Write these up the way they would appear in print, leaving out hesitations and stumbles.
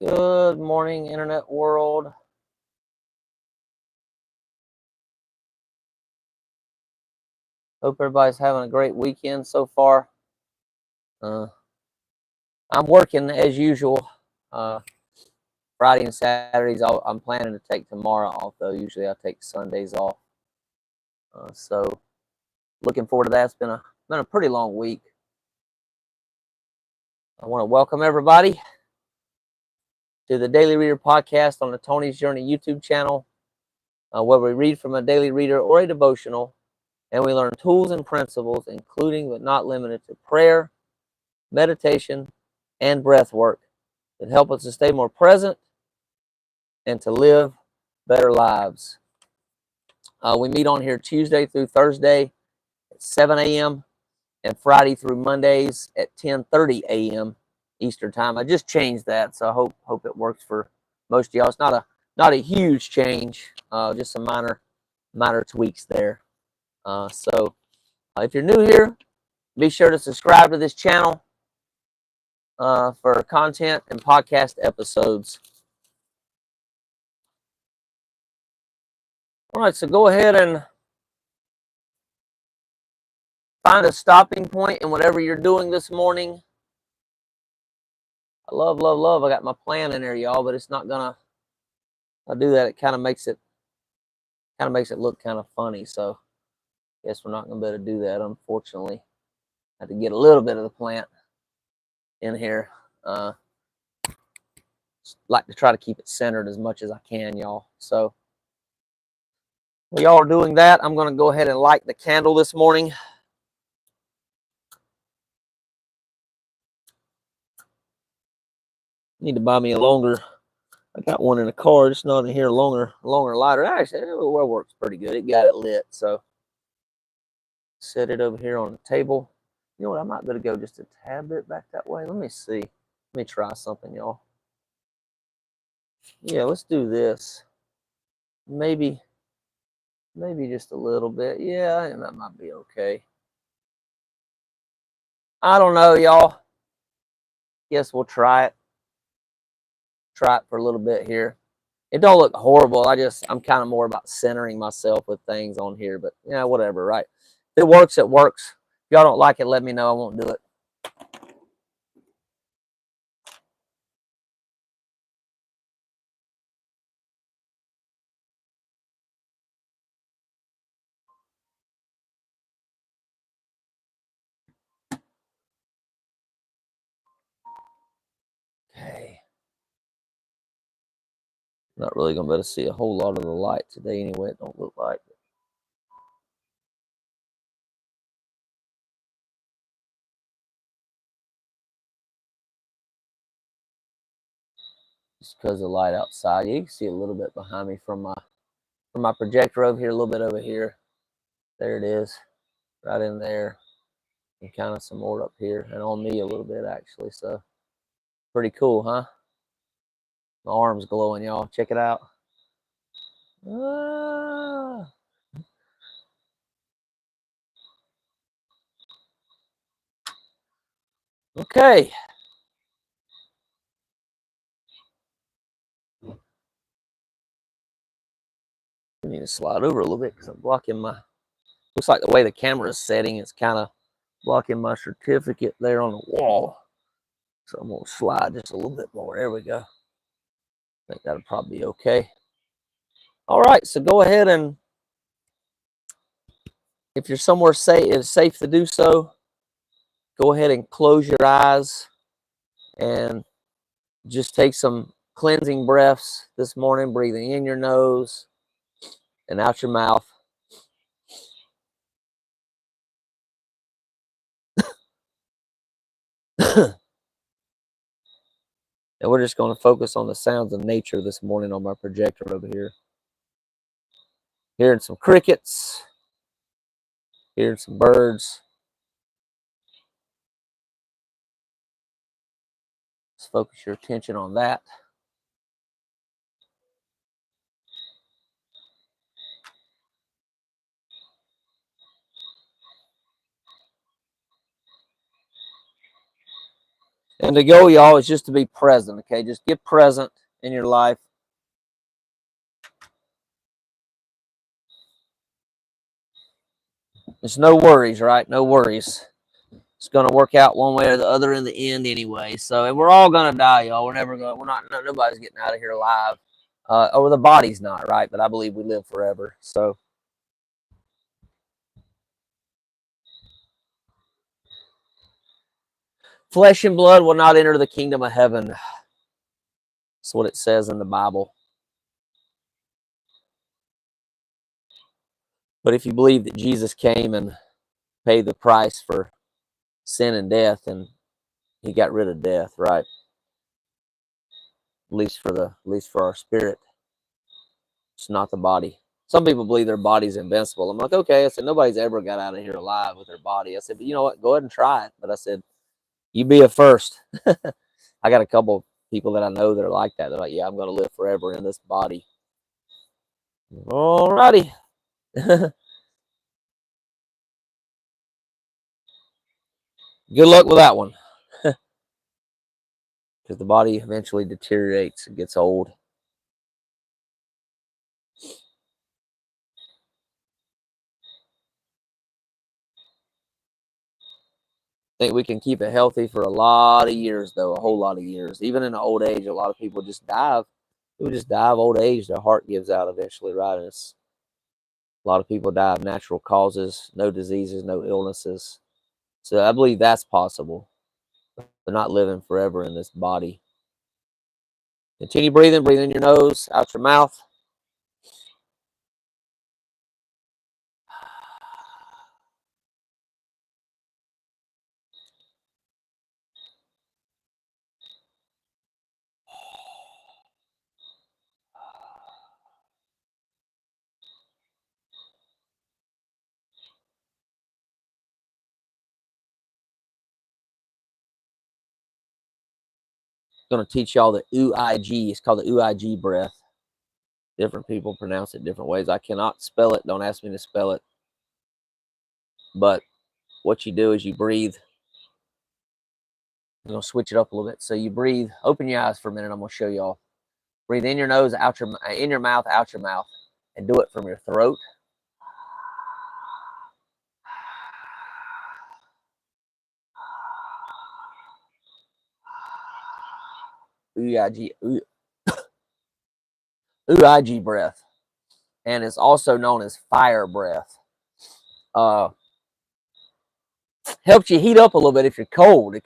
Good morning, internet world. Hope everybody's having a great weekend so far. I'm working as usual. Friday and Saturdays, I'm planning to take tomorrow off, though. Usually I take Sundays off. So looking forward to that. It's been a pretty long week. I want to welcome everybody to the Daily Reader podcast on the Tony's Journey YouTube channel, where we read from a daily reader or a devotional, and we learn tools and principles, including but not limited to prayer, meditation, and breath work that help us to stay more present and to live better lives. We meet on here Tuesday through Thursday at 7 a.m. and Friday through Mondays at 10:30 a.m. Eastern time. I just changed that, so I hope it works for most of y'all. It's not a huge change, just some minor tweaks there. So if you're new here, be sure to subscribe to this channel for content and podcast episodes. All right, so go ahead and find a stopping point in whatever you're doing this morning. I love. I got my plan in there, y'all, but it's not gonna. I do that. It kind of makes it look kind of funny. So, I guess we're not gonna be able to do that, unfortunately. I have to get a little bit of the plant in here. Like to try to keep it centered as much as I can, y'all. So, while y'all are doing that, I'm gonna go ahead and light the candle this morning. Need to buy me a longer. I got one in the car, just not in here. Longer lighter. Actually, it works pretty good. It got it lit, so set it over here on the table. You know what? I might better go just a tad bit back that way. Let me see. Let me try something, y'all. Yeah, let's do this. Maybe just a little bit. Yeah, that might be okay. I don't know, y'all. Guess we'll try it. Try it for a little bit here. It don't look horrible. I'm kind of more about centering myself with things on here, but yeah, whatever, right? If it works, it works. If y'all don't like it, let me know. I won't do it. Okay. Not really gonna be able to see a whole lot of the light today anyway. It don't look like it. Just because of the light outside. You can see a little bit behind me from my projector over here, a little bit over here. There it is, right in there, and kind of some more up here, and on me a little bit actually. So pretty cool, huh? My arm's glowing, y'all. Check it out. Ah. Okay. I need to slide over a little bit because I'm blocking my. Looks like the way the camera is setting, it's kind of blocking my certificate there on the wall. So I'm gonna slide just a little bit more. There we go. I think that'll probably be okay. All right, so go ahead and if you're somewhere safe, it's safe to do so. Go ahead and close your eyes and just take some cleansing breaths this morning, breathing in your nose and out your mouth. And we're just going to focus on the sounds of nature this morning on my projector over here. Hearing some crickets, hearing some birds. Just focus your attention on that. And the goal, y'all, is just to be present, okay? Just get present in your life. There's no worries, right? No worries. It's going to work out one way or the other in the end anyway. So, and we're all going to die, y'all. Nobody's getting out of here alive. Or the body's not, right? But I believe we live forever. So, flesh and blood will not enter the kingdom of heaven. That's what it says in the Bible. But if you believe that Jesus came and paid the price for sin and death, and he got rid of death, right? At least for our spirit. It's not the body. Some people believe their body's invincible. I'm like, okay. I said, nobody's ever got out of here alive with their body. I said, but you know what? Go ahead and try it. But I said, you be a first. I got a couple people that I know that are like that. They're like, yeah, I'm going to live forever in this body. All righty. Good luck with that one. Because the body eventually deteriorates and gets old. I think we can keep it healthy for a lot of years, though, a whole lot of years. Even in old age, a lot of people just die. People just die of old age. Their heart gives out eventually, right? And a lot of people die of natural causes, no diseases, no illnesses. So I believe that's possible. They're not living forever in this body. Continue breathing. Breathe in your nose, out your mouth. I'm going to teach y'all the UIG. It's called the UIG breath. Different people pronounce it different ways. I cannot spell it. Don't ask me to spell it. But what you do is you breathe. I'm going to switch it up a little bit. So you breathe. Open your eyes for a minute. I'm going to show y'all. Breathe in your nose, in your mouth, out your mouth, and do it from your throat. UIG breath, and it's also known as fire breath. Helps you heat up a little bit if you're cold. It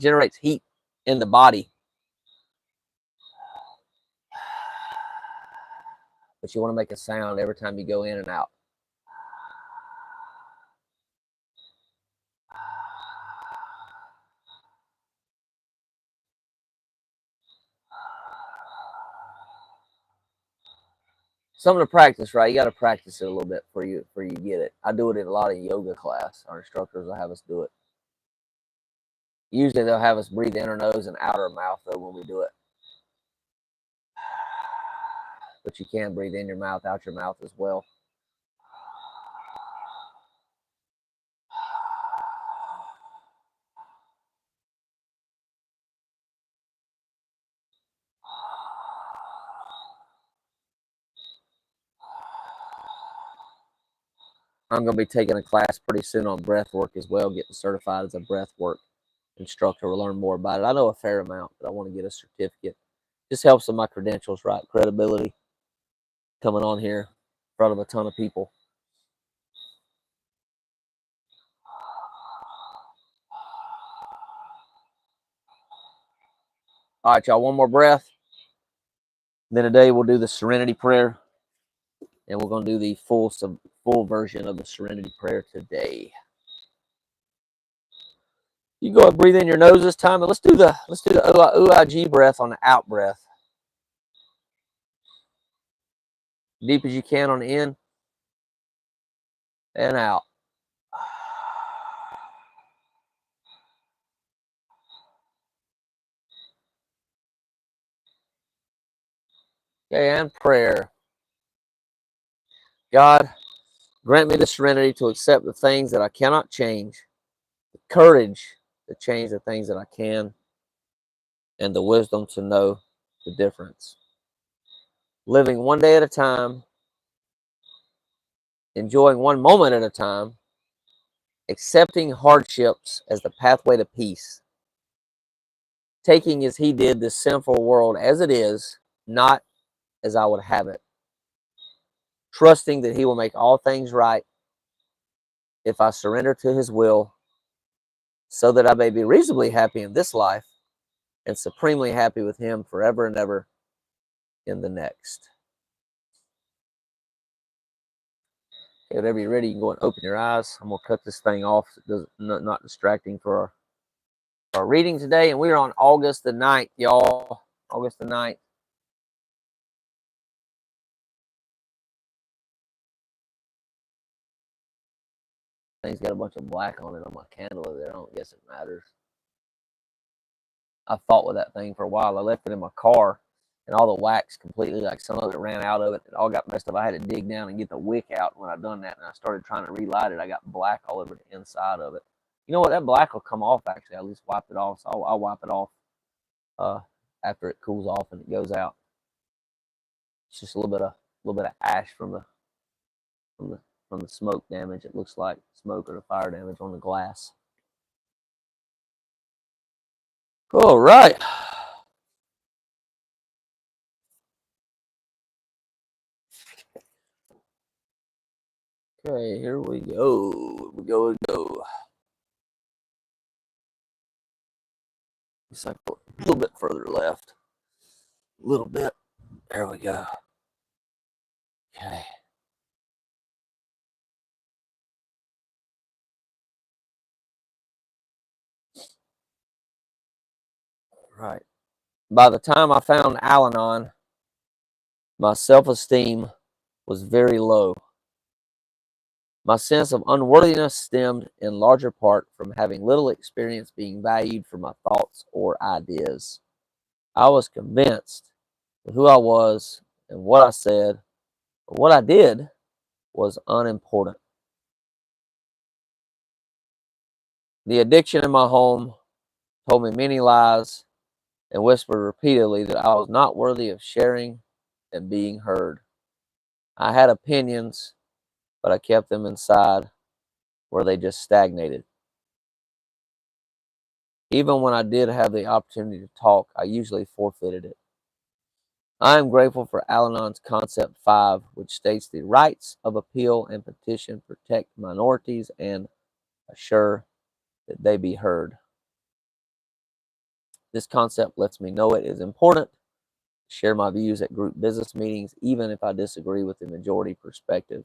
generates heat in the body. But you want to make a sound every time you go in and out. Something to practice, right? You got to practice it a little bit before you get it. I do it in a lot of yoga class. Our instructors will have us do it. Usually they'll have us breathe in our nose and out our mouth, though, when we do it. But you can breathe in your mouth, out your mouth as well. I'm going to be taking a class pretty soon on breath work as well, getting certified as a breath work instructor. We'll learn more about it. I know a fair amount, but I want to get a certificate. Just helps with my credentials, right? Credibility. Coming on here in front of a ton of people. All right, y'all, one more breath. Then today we'll do the serenity prayer, and we're going to do the full version of the serenity prayer today. You go and breathe in your nose this time, and let's do the UIG breath on the out breath. Deep as you can on the in and out. Okay, and prayer. God, grant me the serenity to accept the things that I cannot change, the courage to change the things that I can, and the wisdom to know the difference. Living one day at a time, enjoying one moment at a time, accepting hardships as the pathway to peace, taking as he did this sinful world as it is, not as I would have it, trusting that he will make all things right if I surrender to his will, so that I may be reasonably happy in this life and supremely happy with him forever and ever in the next. Okay, whenever you're ready, you can go and open your eyes. I'm going to cut this thing off so it doesn't, not distracting for our reading today. And we're on August the 9th, y'all. August the 9th. Thing's got a bunch of black on it on my candle over there. I don't guess it matters. I fought with that thing for a while. I left it in my car, and all the wax completely, like some of it ran out of it. It all got messed up. I had to dig down and get the wick out. When I done that and I started trying to relight it, I got black all over the inside of it. You know what? That black will come off, actually. I at least wiped it off. So I'll wipe it off after it cools off and it goes out. It's just a little bit of ash from the smoke damage. It looks like smoke or the fire damage on the glass. All right. Okay, here we go. We go. It's like a little bit further left. A little bit. There we go. Okay. Right. By the time I found Al Anon, my self-esteem was very low. My sense of unworthiness stemmed in larger part from having little experience being valued for my thoughts or ideas. I was convinced that who I was and what I said or what I did was unimportant. The addiction in my home told me many lies and whispered repeatedly that I was not worthy of sharing and being heard. I had opinions, but I kept them inside where they just stagnated. Even when I did have the opportunity to talk, I usually forfeited it. I am grateful for Al Anon's Concept 5, which states the rights of appeal and petition protect minorities and assure that they be heard. This concept lets me know it is important to share my views at group business meetings, even if I disagree with the majority perspective.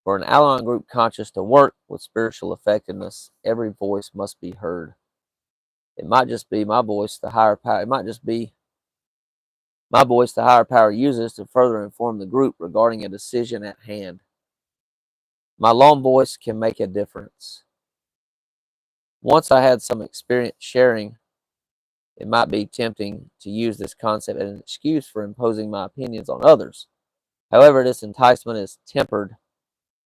For an Al-Anon group conscious to work with spiritual effectiveness, every voice must be heard. It might just be my voice the higher power. It might just be my voice the higher power uses to further inform the group regarding a decision at hand. My lone voice can make a difference. Once I had some experience sharing, it might be tempting to use this concept as an excuse for imposing my opinions on others. However, this enticement is tempered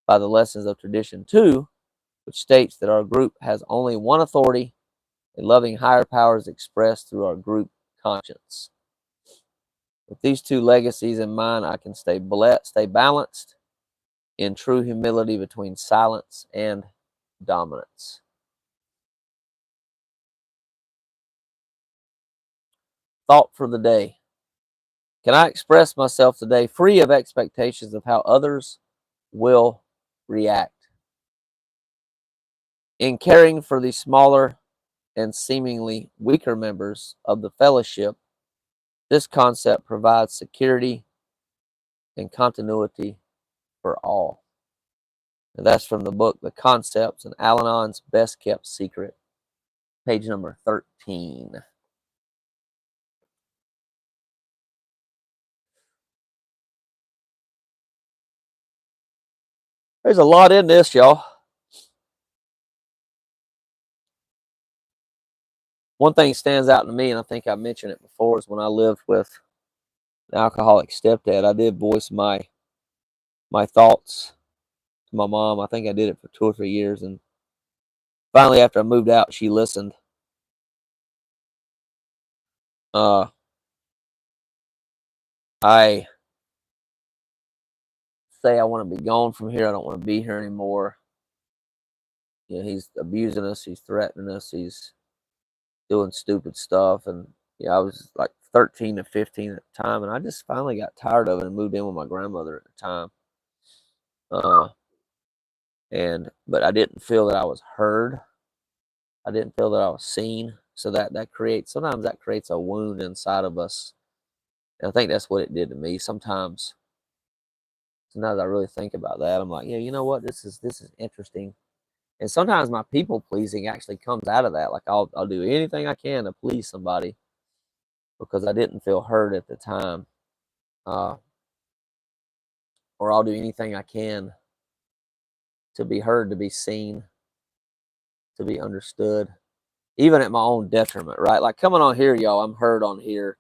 by the lessons of Tradition 2, which states that our group has only one authority, a loving higher power is expressed through our group conscience. With these two legacies in mind, I can stay balanced in true humility between silence and dominance. Thought for the day. Can I express myself today free of expectations of how others will react? In caring for the smaller and seemingly weaker members of the fellowship, this concept provides security and continuity for all. And that's from the book, The Concepts and Al-Anon's Best Kept Secret, page number 13. There's a lot in this, y'all. One thing stands out to me, and I think I mentioned it before, is when I lived with an alcoholic stepdad, I did voice my thoughts to my mom. I think I did it for 2 or 3 years, and finally, after I moved out, she listened. I say I want to be gone from here. I don't want to be here anymore. He's abusing us. He's threatening us. He's doing stupid stuff. And I was like 13 to 15 at the time, and I just finally got tired of it and moved in with my grandmother at the time. But I didn't feel that I was heard. I didn't feel that I was seen. So that creates a wound inside of us. And I think that's what it did to me. Sometimes I really think about that, I'm like, yeah, you know what? This is interesting. And sometimes my people pleasing actually comes out of that. Like I'll do anything I can to please somebody because I didn't feel heard at the time. Or I'll do anything I can to be heard, to be seen, to be understood, even at my own detriment, right? Like coming on here, y'all, I'm heard on here.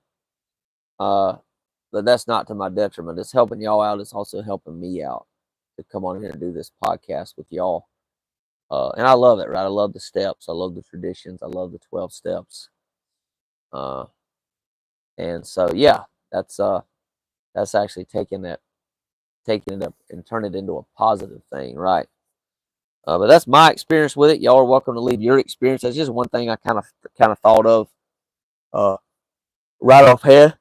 But that's not to my detriment. It's helping y'all out. It's also helping me out to come on here and do this podcast with y'all. And I love it, right? I love the steps. I love the traditions. I love the 12 steps. And so, yeah, that's actually taking it up and turn it into a positive thing, right? But that's my experience with it. Y'all are welcome to leave your experience. That's just one thing I kind of thought of right off head.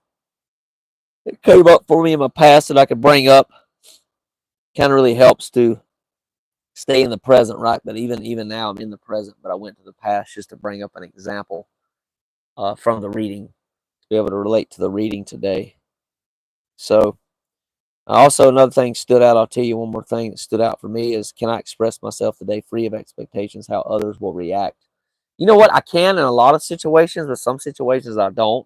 It came up for me in my past that I could bring up. Kind of really helps to stay in the present, right? But even now I'm in the present, but I went to the past just to bring up an example from the reading to be able to relate to the reading today. So also another thing stood out. I'll tell you one more thing that stood out for me is, can I express myself today free of expectations how others will react? You know what? I can in a lot of situations, but some situations I don't.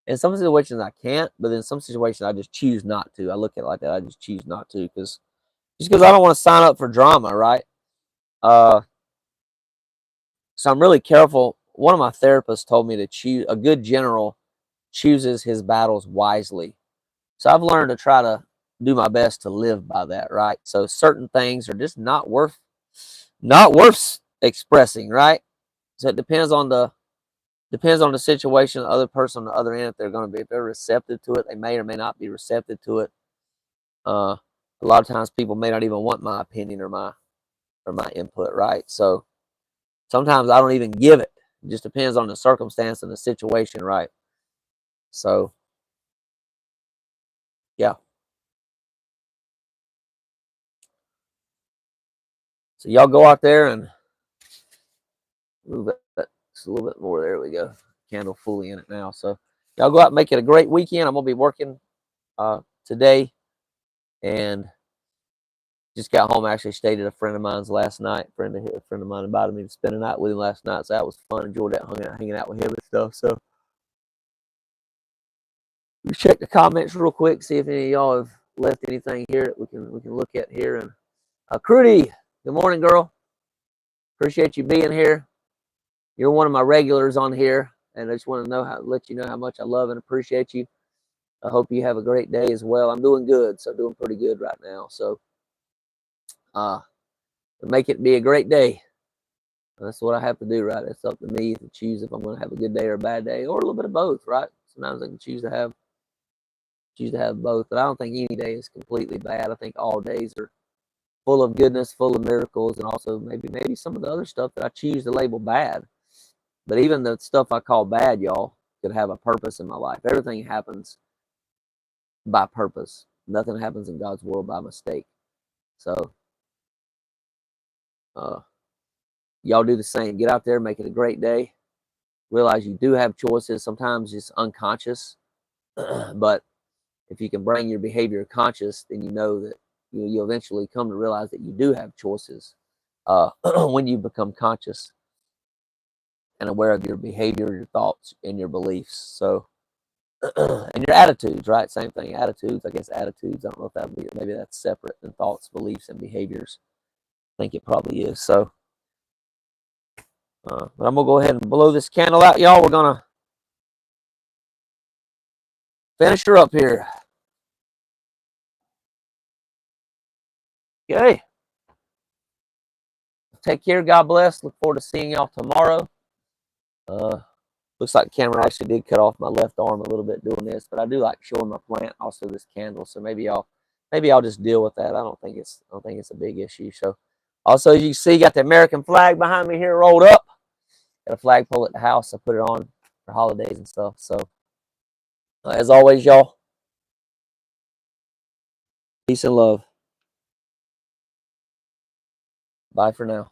In some situations I can't, but in some situations I just choose not to. I look at it like that. I just choose not to because I don't want to sign up for drama, right? So I'm really careful. One of my therapists told me to choose a good general chooses his battles wisely. So I've learned to try to do my best to live by that, right? So certain things are just not worth expressing, right? So it depends on the situation, the other person on the other end, if they're receptive to it, they may or may not be receptive to it. A lot of times people may not even want my opinion or my input, right? So sometimes I don't even give it. It just depends on the circumstance and the situation, right? So yeah. So y'all go out there and move it just a little bit more. There we go. Candle fully in it now. So y'all go out and make it a great weekend. I'm gonna be working today, and just got home. I actually stayed at a friend of mine's last night. A friend of mine invited me to spend a night with him last night, so that was fun. Enjoyed that, hanging out with him and stuff. So we check the comments real quick, see if any of y'all have left anything here that we can look at here. And Crudy, good morning, girl. Appreciate you being here. You're one of my regulars on here, and I just want to let you know how much I love and appreciate you. I hope you have a great day as well. I'm doing good, so doing pretty good right now. So make it be a great day. That's what I have to do, right? It's up to me to choose if I'm going to have a good day or a bad day, or a little bit of both, right? Sometimes I can choose to have both, but I don't think any day is completely bad. I think all days are full of goodness, full of miracles, and also maybe some of the other stuff that I choose to label bad. But even the stuff I call bad, y'all, could have a purpose in my life. Everything happens by purpose. Nothing happens in God's world by mistake. So y'all do the same. Get out there, make it a great day. Realize you do have choices, sometimes it's unconscious. But if you can bring your behavior conscious, then you know that you'll eventually come to realize that you do have choices when you become conscious and aware of your behavior, your thoughts, and your beliefs. So, and your attitudes, right? Same thing. Attitudes, I guess attitudes. I don't know if that would be, maybe that's separate than thoughts, beliefs, and behaviors. I think it probably is. So, but I'm going to go ahead and blow this candle out, y'all. We're going to finish her up here. Okay. take care. God bless. Look forward to seeing y'all tomorrow. Looks like the camera actually did cut off my left arm a little bit doing this, but I do like showing my plant, also this candle. So maybe I'll just deal with that. I don't think it's a big issue. So also, as you can see, got the American flag behind me here rolled up. Got a flagpole at the house. I put it on for holidays and stuff. So as always, y'all, peace and love. Bye for now.